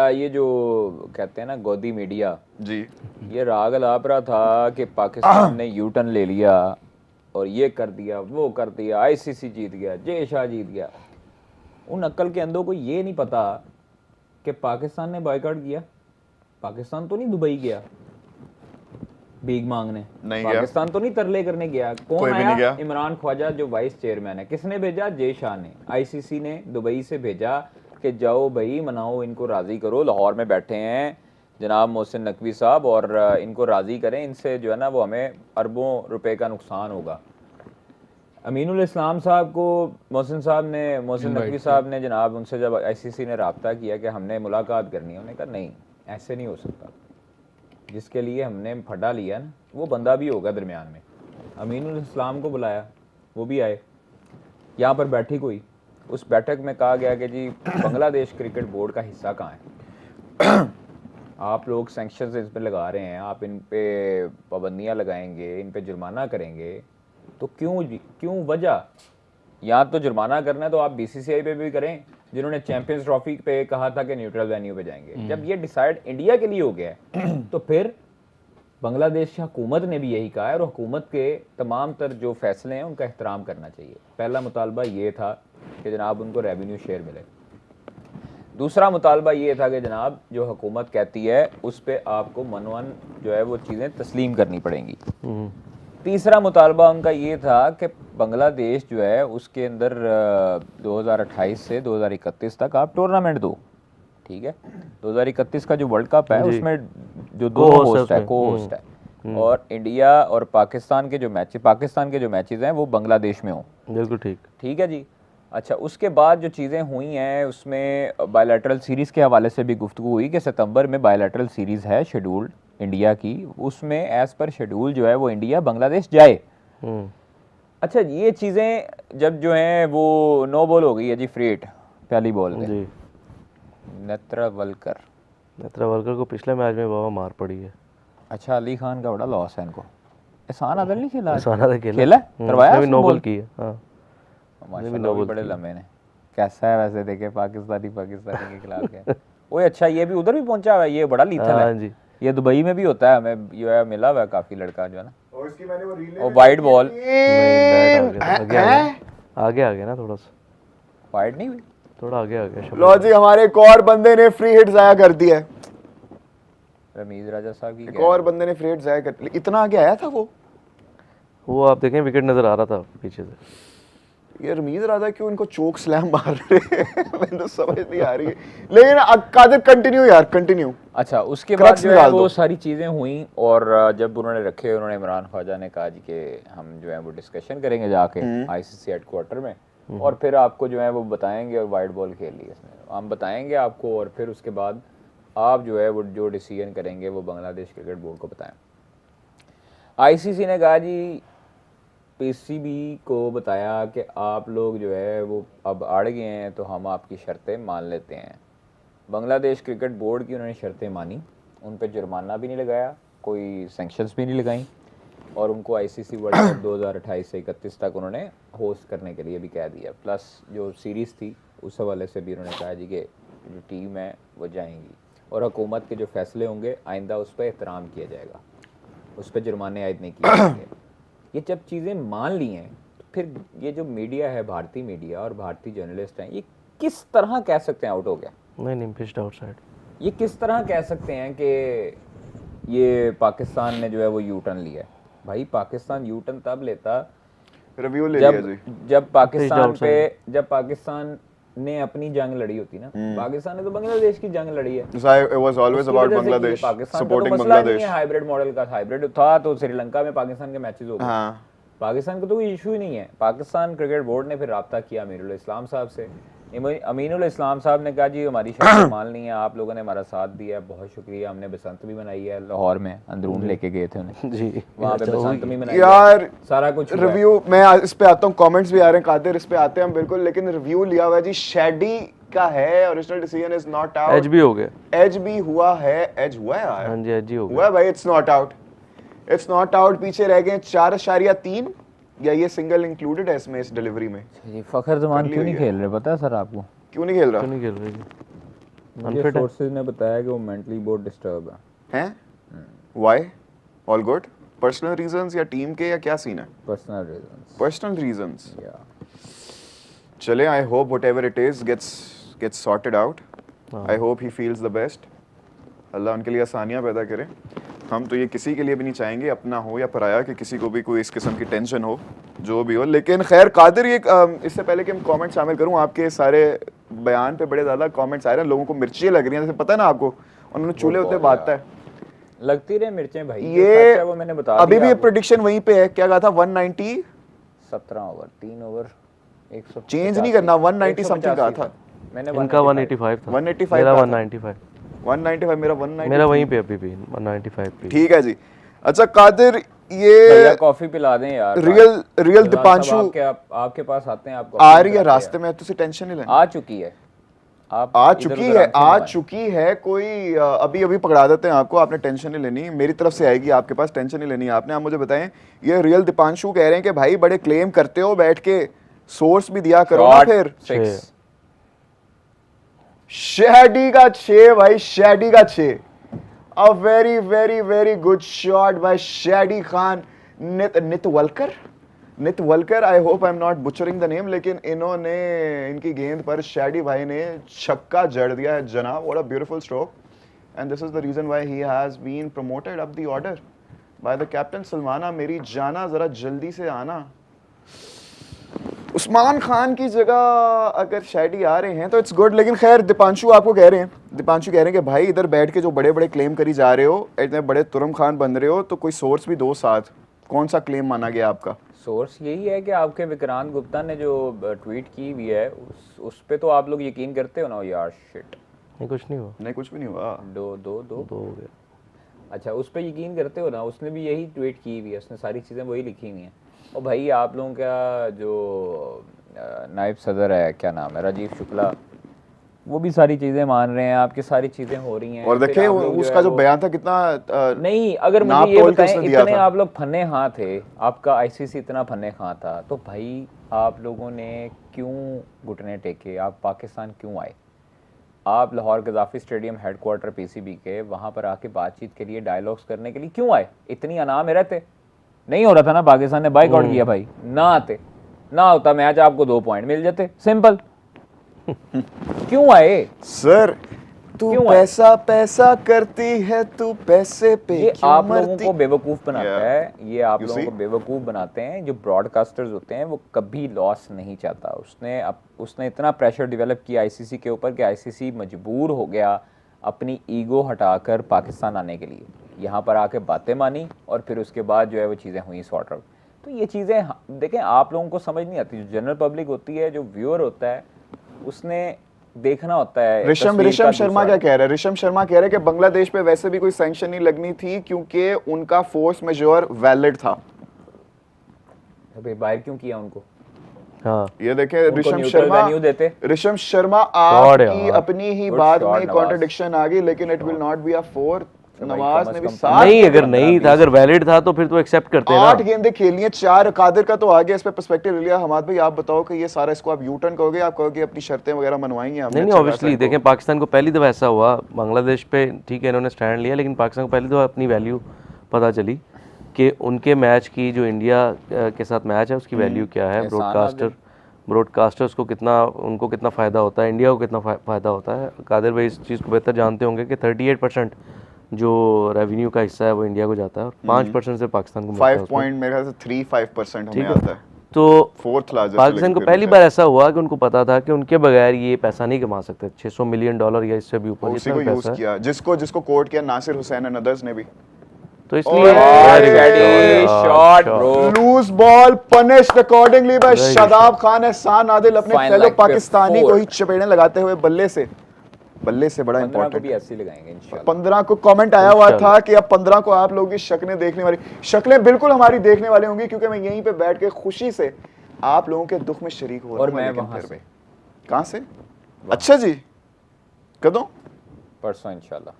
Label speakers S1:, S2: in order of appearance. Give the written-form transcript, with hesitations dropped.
S1: ये जो कहते हैं ना गोदी मीडिया
S2: जी,
S1: ये राग अलाप रहा था कि पाकिस्तान ने यू टर्न ले लिया और ये कर दिया वो कर दिया, आईसीसी जीत गया, जय शाह जीत गया। उन अक्ल के अंधों को ये नहीं पता कि पाकिस्तान ने बॉयकॉट किया। पाकिस्तान तो नहीं दुबई गया भीख मांगने,
S2: नहीं गया।
S1: पाकिस्तान तो नहीं तरले करने गया।
S2: कोई
S1: कौन
S2: भी नहीं गया।
S1: आया? इमरान ख्वाजा जो वाइस चेयरमैन है। किसने भेजा? जय शाह ने। आईसीसी ने दुबई से भेजा कि जाओ भाई मनाओ, इनको राजी करो। लाहौर में बैठे हैं जनाब मोहसिन नकवी साहब और इनको राजी करें, इनसे जो है ना वो हमें अरबों रुपए का नुकसान होगा। अमीनुल इस्लाम साहब को मोहसिन नकवी साहब ने जनाब उनसे जब आईसीसी ने रब्ता किया कि हमने मुलाकात करनी है, उन्होंने कहा नहीं ऐसे नहीं हो सकता, जिसके लिए हमने फटा लिया ना वो बंदा भी होगा दरमियान में। अमीनुल इस्लाम को बुलाया, वो भी आए। यहाँ पर बैठी कोई, उस बैठक में कहा गया कि जी बांग्लादेश क्रिकेट बोर्ड का हिस्सा कहाँ है? आप लोग सैंक्शंस इन पे लगा रहे हैं, आप इन पे पाबंदियाँ लगाएंगे, इन पे जुर्माना करेंगे, तो क्यों वजह? या तो जुर्माना करना है तो आप बीसीसीआई पे भी करें, जिन्होंने चैंपियंस ट्रॉफी पे कहा था कि न्यूट्रल वेन्यू पे जाएंगे। जब ये डिसाइड इंडिया के लिए हो गया है तो फिर बांग्लादेश हुकूमत ने भी यही कहा है और हुकूमत के तमाम तर जो फैसले हैं उनका एहतराम करना चाहिए। पहला मुतालबा ये था कि जनाब उनको रेवेन्यू शेयर मिले। दूसरा मुतालबा ये था कि जनाब जो हुकूमत कहती है उस पर आपको मनवन जो है वो चीज़ें तस्लीम करनी पड़ेंगी। तीसरा मुतालबा उनका ये था कि बांग्लादेश जो है उसके अंदर 2028 से 2031 तक आप टूर्नामेंट दो, ठीक है। 2031 का जो वर्ल्ड कप है उसमें जो दो होस्ट है, को होस्ट है, और इंडिया और पाकिस्तान के जो मैचेस हैं वो बांग्लादेश में हो।
S3: बिल्कुल
S1: ठीक है जी। अच्छा, उसके बाद जो चीज़ें हुई हैं उसमें बायलैटरल सीरीज़ के हवाले से भी गुफ्तगू हुई कि सितंबर में बायलैटरल सीरीज़ है शेड्यूल्ड इंडिया की, उसमें एज़ पर शेड्यूल जो है वो इंडिया बांग्लादेश जाए। अच्छा, ये चीज़ें जब जो हैं वो नो बॉल हो गई है जी, फ्री हिट पहली बॉल में नेत्रावलकर
S3: को पिछले मैच में बाबा मार पड़ी है।
S1: अच्छा, अली खान का बड़ा लॉस है इनको। एहसान आदिल नहीं खेला?
S3: एहसान आदिल
S1: खेला करवाया,
S3: नो बॉल की है। हाँ,
S1: माशाल्लाह भी बड़े लम्बे ने। कैसा है वैसे देखे पाकिस्तानी के खिलाफ है। ओए अच्छा, ये भी उधर भी पहुंचा हुआ है, ये बड़ा लीथल है जी। ये दुबई में भी होता है, हमें जो है मिला हुआ है काफी लड़का जो है ना।
S2: और इसकी मैंने वो रील,
S1: और वाइड बॉल
S3: आगे आ गया ना, थोड़ा सा
S1: वाइड नहीं हुई,
S3: थोड़ा आगे आ गया।
S2: लो जी, हमारे एक और बंदे ने फ्री हिट जाया कर दिया है।
S1: रमीज राजा साहब की
S2: एक और बंदे ने फ्री हिट जाया कर, इतना आगे आया था वो
S3: आप देखें विकेट नजर आ रहा था पीछे से।
S2: ये रमीज राजा क्यों इनको चोक स्लैम मार रहे हैं मुझे तो समझ नहीं आ रही है, लेकिन कादिर कंटिन्यू यार, कंटिन्यू।
S1: अच्छा, उसके बाद जो है वो सारी चीज़ें हुई और जब उन्होंने रखे, उन्होंने इमरान ख्वाजा ने कहा जी कि हम जो है वो डिस्कशन करेंगे जाके आईसीसी हेडक्वार्टर में और फिर आपको जो है वो बताएंगे। और वाइड बॉल खेल ली इसमें, हम बताएंगे आपको और फिर उसके बाद आप जो है वो जो डिसीजन करेंगे वो बांग्लादेश क्रिकेट बोर्ड को बताएं। आईसीसी ने कहा जी, पीसीबी को बताया कि आप लोग जो है वो अब अड़ गए हैं तो हम आपकी शर्तें मान लेते हैं। बांग्लादेश क्रिकेट बोर्ड की उन्होंने शर्तें मानी, उन पर जुर्माना भी नहीं लगाया, कोई सैंक्शंस भी नहीं लगाई और उनको आईसीसी वर्ल्ड कप 2028 से 31 तक उन्होंने होस्ट करने के लिए भी कह दिया। प्लस जो सीरीज़ थी उस हवाले से भी उन्होंने कहा जी कि जो टीम है वो जाएंगी और हुकूमत के जो फैसले होंगे आइंदा उस पर एहतराम किया जाएगा, उस पर जुर्माने आयद नहीं किए जाएंगे। ये जब चीज़ें मान ली हैं तो फिर ये जो मीडिया है, भारतीय मीडिया और भारतीय जर्नलिस्ट हैं, ये किस तरह कह सकते हैं आउट हो गया?
S3: नहीं, फिश्ड आउटसाइड।
S1: ये किस तरह कह सकते हैं कि ये पाकिस्तान ने जो है वो यू टर्न लिया है? भाई पाकिस्तान यू टर्न तब लेता
S2: रिव्यू ले लिया जी,
S1: जब पाकिस्तान ने अपनी जंग लड़ी होती ना। पाकिस्तान ने तो बांग्लादेश की जंग लड़ी है।
S2: It was always about Bangladesh, supporting Bangladesh।
S1: Hybrid model का हाइब्रिड था तो श्रीलंका में पाकिस्तान के मैचेस हो गए। हाँ। पाकिस्तान का तो कोई इशू ही नहीं है। पाकिस्तान क्रिकेट बोर्ड ने फिर राब्ता किया अमीनुल इस्लाम साहब से। अमीनुल इस्लाम साहब ने कहा जी हमारी शर्तें मान ली हैं, आप लोगों ने हमारा साथ दिया, बहुत शुक्रिया। हमने बसंत भी मनाई है, लाहौर में अंदरून लेके गए थे उन्हें जी, वहाँ पे बसंत भी मनाई यार, सारा कुछ
S2: रिव्यू। मैं इस पे आता हूँ, कमेंट्स भी आ रहे हैं कादिर, इस पे आते हैं हम बिल्कुल, लेकिन रिव्यू लिया हुआ है जी शेडी का है। Original decision is not out.
S3: Edge भी हो गया,
S2: एज भी हुआ है, एज हुआ है यार।
S3: हां जी, एज ही हो
S2: गया भाई। It's not out, it's not out. पीछे रह गए 4.3 या ये सिंगल इंक्लूडेड है इसमें, इस डिलीवरी में।
S1: जी, फखर जमान क्यों नहीं खेल रहे पता है सर आपको?
S2: क्यों नहीं खेल रहा?
S3: क्यों नहीं खेल रहे?
S1: मुझे
S3: Unfit है?
S1: सोर्सेज ने बताया कि वो मेंटली बहुत डिस्टर्ब है।
S2: हैं why all good personal reasons या टीम के या क्या सीन है
S1: पर्सनल रीजंस।
S2: पर्सनल रीजंस
S1: या
S2: चले I hope whatever it is gets sorted out I hope he feels the best अल्लाह उनके लिए आसानियां पैदा करे हम तो ये किसी के लिए भी नहीं चाहेंगे अपना हो या पराया कि किसी को भी कोई इस किस्म की टेंशन हो जो भी हो लेकिन खैर कादिर ये इससे पहले कि हम कमेंट शामिल करूं आपके सारे बयान पे बड़े ज़्यादा कमेंट्स आ रहे हैं लोगों को मिर्चियाँ लग रही हैं जैसे पता है ना आपको उन्होंने चूल्हे होते बांटता है
S1: लगती रहे मिर्चें भाई, जो
S2: ये
S1: सच है वो मैंने बता
S2: अभी
S1: दिया
S2: भी
S1: आपको।
S2: प्रेडिक्शन वहीं पे है क्या कहा था 190
S1: 17 ओवर 3 ओवर 100
S2: चेंज नहीं करना 190 समथिंग कहा था
S1: मैंने
S3: इनका 185 था
S2: 185
S3: मेरा
S2: था।
S3: 195
S2: 195 मेरा 190
S3: मेरा वहीं पे अभी भी 195 पे
S2: ठीक है जी अच्छा कादिर ये
S1: भैया कॉफी पिला दें यार।
S2: रियल
S1: रिजवान
S2: दीपांशु
S1: साहब आपके पास आते हैं, आप
S2: आ रही है रास्ते में तुझे टेंशन नहीं लेना
S1: आ चुकी है। आप
S2: आ
S1: इधर
S2: चुकी
S1: उधर
S2: है
S1: आंखें
S2: आ
S1: घुमाएं।
S2: चुकी है कोई अभी अभी पकड़ा देते हैं आपको आपने टेंशन नहीं लेनी मेरी तरफ से आएगी आपके पास टेंशन नहीं लेनी आपने आप मुझे बताएं ये रियल दीपांशु कह रहे हैं कि भाई बड़े क्लेम करते हो बैठ के सोर्स भी दिया करो ना
S1: Shot,
S2: फिर
S1: 6
S2: शैडी का 6 भाई शैडी का 6 a very very very good shot by Shaddy Khan नित वलकर I hope I am not butchering the name लेकिन इन्होंने इनकी गेंद पर शैडी भाई ने छक्का जड़ दिया है जनाब what a beautiful stroke and this is the reason why he has been promoted up the order by the captain सलमाना मेरी जाना जरा जल्दी से आना उस्मान खान की जगह अगर शैडी आ रहे हैं तो इट्स गुड लेकिन खैर दीपांशु कह रहे हैं कि भाई इधर बैठ के जो बड़े बड़े क्लेम करी जा रहे हो इतने बड़े तुरम खान बन रहे हो तो कोई सोर्स भी दो साथ कौन सा क्लेम माना गया आपका
S1: सोर्स यही है कि आपके विक्रांत गुप्ता ने जो ट्वीट की हुई है उस पे तो आप लोग यकीन करते हो ना यार शिट
S3: नहीं कुछ नहीं हुआ
S2: नहीं कुछ भी नहीं हुआ
S3: दो हो गया
S1: अच्छा उस पे यकीन करते हो ना उसने भी यही ट्वीट की हुई है उसने सारी चीज़ें वही लिखी हुई हैं और भाई आप लोगों का जो नायब सदर है क्या नाम है राजीव शुक्ला वो भी सारी चीज़ें मान रहे हैं आपकी सारी चीज़ें हो रही हैं
S2: और
S1: फिर
S2: देखें
S1: आप लोग
S2: उसका जो
S1: वो-
S2: बयान था कितना
S1: नहीं अगर
S2: नाप
S1: मुझे ये
S2: तोल के
S1: बताएं
S2: उसने दिया
S1: इतने
S2: था।
S1: आप लोग फन्ने हाँ थे आपका आईसीसी इतना फन्ने हाँ था तो भाई आप लोगों ने क्यों घुटने टेके आप पाकिस्तान क्यों आए आप लाहौर गजाफी स्टेडियम हेडक्वार्टर पीसीबी के वहाँ पर आके बातचीत के लिए डायलॉग्स करने के लिए क्यों आए इतनी अनाम में रहते नहीं हो रहा था ना पाकिस्तान ने बाइकआउट किया भाई ना आते ना होता मैच आपको 2 पॉइंट मिल जाते सिंपल क्यों आए
S2: सर तू
S1: क्यों आए?
S2: पैसा पैसा करती है तू पैसे पे
S1: ये
S2: क्यों
S1: आप लोगों
S2: मरती
S1: को बेवकूफ बनाता
S2: Yeah.
S1: है ये आप
S2: You
S1: लोगों
S2: see?
S1: को बेवकूफ बनाते हैं जो ब्रॉडकास्टर्स होते हैं वो कभी लॉस नहीं चाहता उसने इतना प्रेशर डेवलप किया आईसीसी के ऊपर कि आईसीसी मजबूर हो गया अपनी ईगो हटाकर पाकिस्तान आने के लिए यहाँ पर आके बातें मानी और फिर उसके बाद जो है वो चीज़ें हुई सॉर्ट आउट तो ये चीज़ें देखें आप लोगों को समझ नहीं आती जो जनरल पब्लिक होती है जो व्यूअर होता है उसने देखना होता है
S2: ऋषम
S1: तस्वीर का
S2: शर्मा
S1: दूसरा।
S2: क्या कह रहा है ऋषम शर्मा कह रहा है कि बांग्लादेश पे वैसे भी कोई सैंक्शन नहीं लगनी थी क्योंकि उनका फोर्स मेजोर वैलिड था
S1: अबे बाहर क्यों किया उनको
S3: हाँ
S2: ये देखें
S1: उनको
S2: ऋषम
S1: neutral
S2: शर्मा
S1: venue देते।
S2: ऋषम शर्मा
S3: Shot है
S2: आपकी
S3: यार।
S2: अपनी ही
S1: Good
S2: बात
S1: shot,
S2: में
S1: नवाज।
S2: कॉन्ट्रडिक्शन आ गई लेकिन it will not be a four
S1: भाई,
S2: नवाज
S1: कम
S2: ने
S1: से
S2: भी
S1: कम
S2: सात
S3: नहीं अगर
S1: 15,
S3: नहीं था अगर वैलिड था तो फिर तो एक्सेप्ट करते
S2: आठ
S3: ना
S2: गेंदें खेली हैं 4 कादिर का तो आगे इस पे पर्सपेक्टिव ले लिया हमाद भाई आप बताओ कि ये सारा इसको आप यू टर्न कहोगे आप कहोगे अपनी शर्तें वगैरह मनवाएंगे हमने
S3: नहीं
S2: अच्छा
S3: ऑब्वियसली
S2: खासा
S3: देखें पाकिस्तान को पहली दफ़ा ऐसा हुआ बांग्लादेश पे ठीक है इन्होंने स्टैंड लिया लेकिन पाकिस्तान को पहली दफ़ा अपनी वैल्यू पता चली कि उनके मैच की जो इंडिया के साथ मैच है उसकी वैल्यू क्या है ब्रॉडकास्टर्स को उनको कितना फ़ायदा होता है इंडिया को कितना फ़ायदा होता है कादिर भाई इस चीज़ को बेहतर जानते होंगे कि 38% जो रेवेन्यू का हिस्सा है वो इंडिया को जाता है और 5% से पाकिस्तान को मिलता है
S2: 5 पॉइंट मेरे ख्याल से 3-5% हमें
S3: ठीक है।
S2: आता है
S3: तो
S2: फोर्थ लार्जेस्ट
S3: पाकिस्तान को पहली बार ऐसा हुआ कि उनको पता था कि उनके बगैर ये पैसा नहीं कमा सकते $600 मिलियन या इससे भी ऊपर
S2: उसी
S3: जितना
S2: को
S3: भी
S2: यूज
S3: पैसा है
S2: किया जिसको कोट किया नासिर हुसैन एंड अदर्स ने भी
S3: तो इसलिए
S1: shot bro
S2: loose ball punished accordingly by Shadab Khan Ehsan Adil अपने
S1: Fine
S2: fellow
S1: like
S2: Pakistani
S1: before.
S2: को ही चपेड़े लगाते हुए बल्ले से बड़ा
S1: 15 को
S2: इंपॉर्टेंट
S1: भी ऐसे ही लगाएंगे इंशाल्लाह
S2: 15 को कमेंट आया हुआ था कि अब 15 को आप लोगों की शक्लें देखने वाली शक्लें बिल्कुल हमारी देखने वाली होंगी क्योंकि मैं यहीं पे बैठ के खुशी से आप लोगों के दुख में शरीक हो रहा
S1: और
S2: हूं
S1: मैं
S2: लेकिन
S1: वहां
S2: फिर
S1: से।
S2: भी। कहां से अच्छा जी कदों
S1: परसों इंशाल्लाह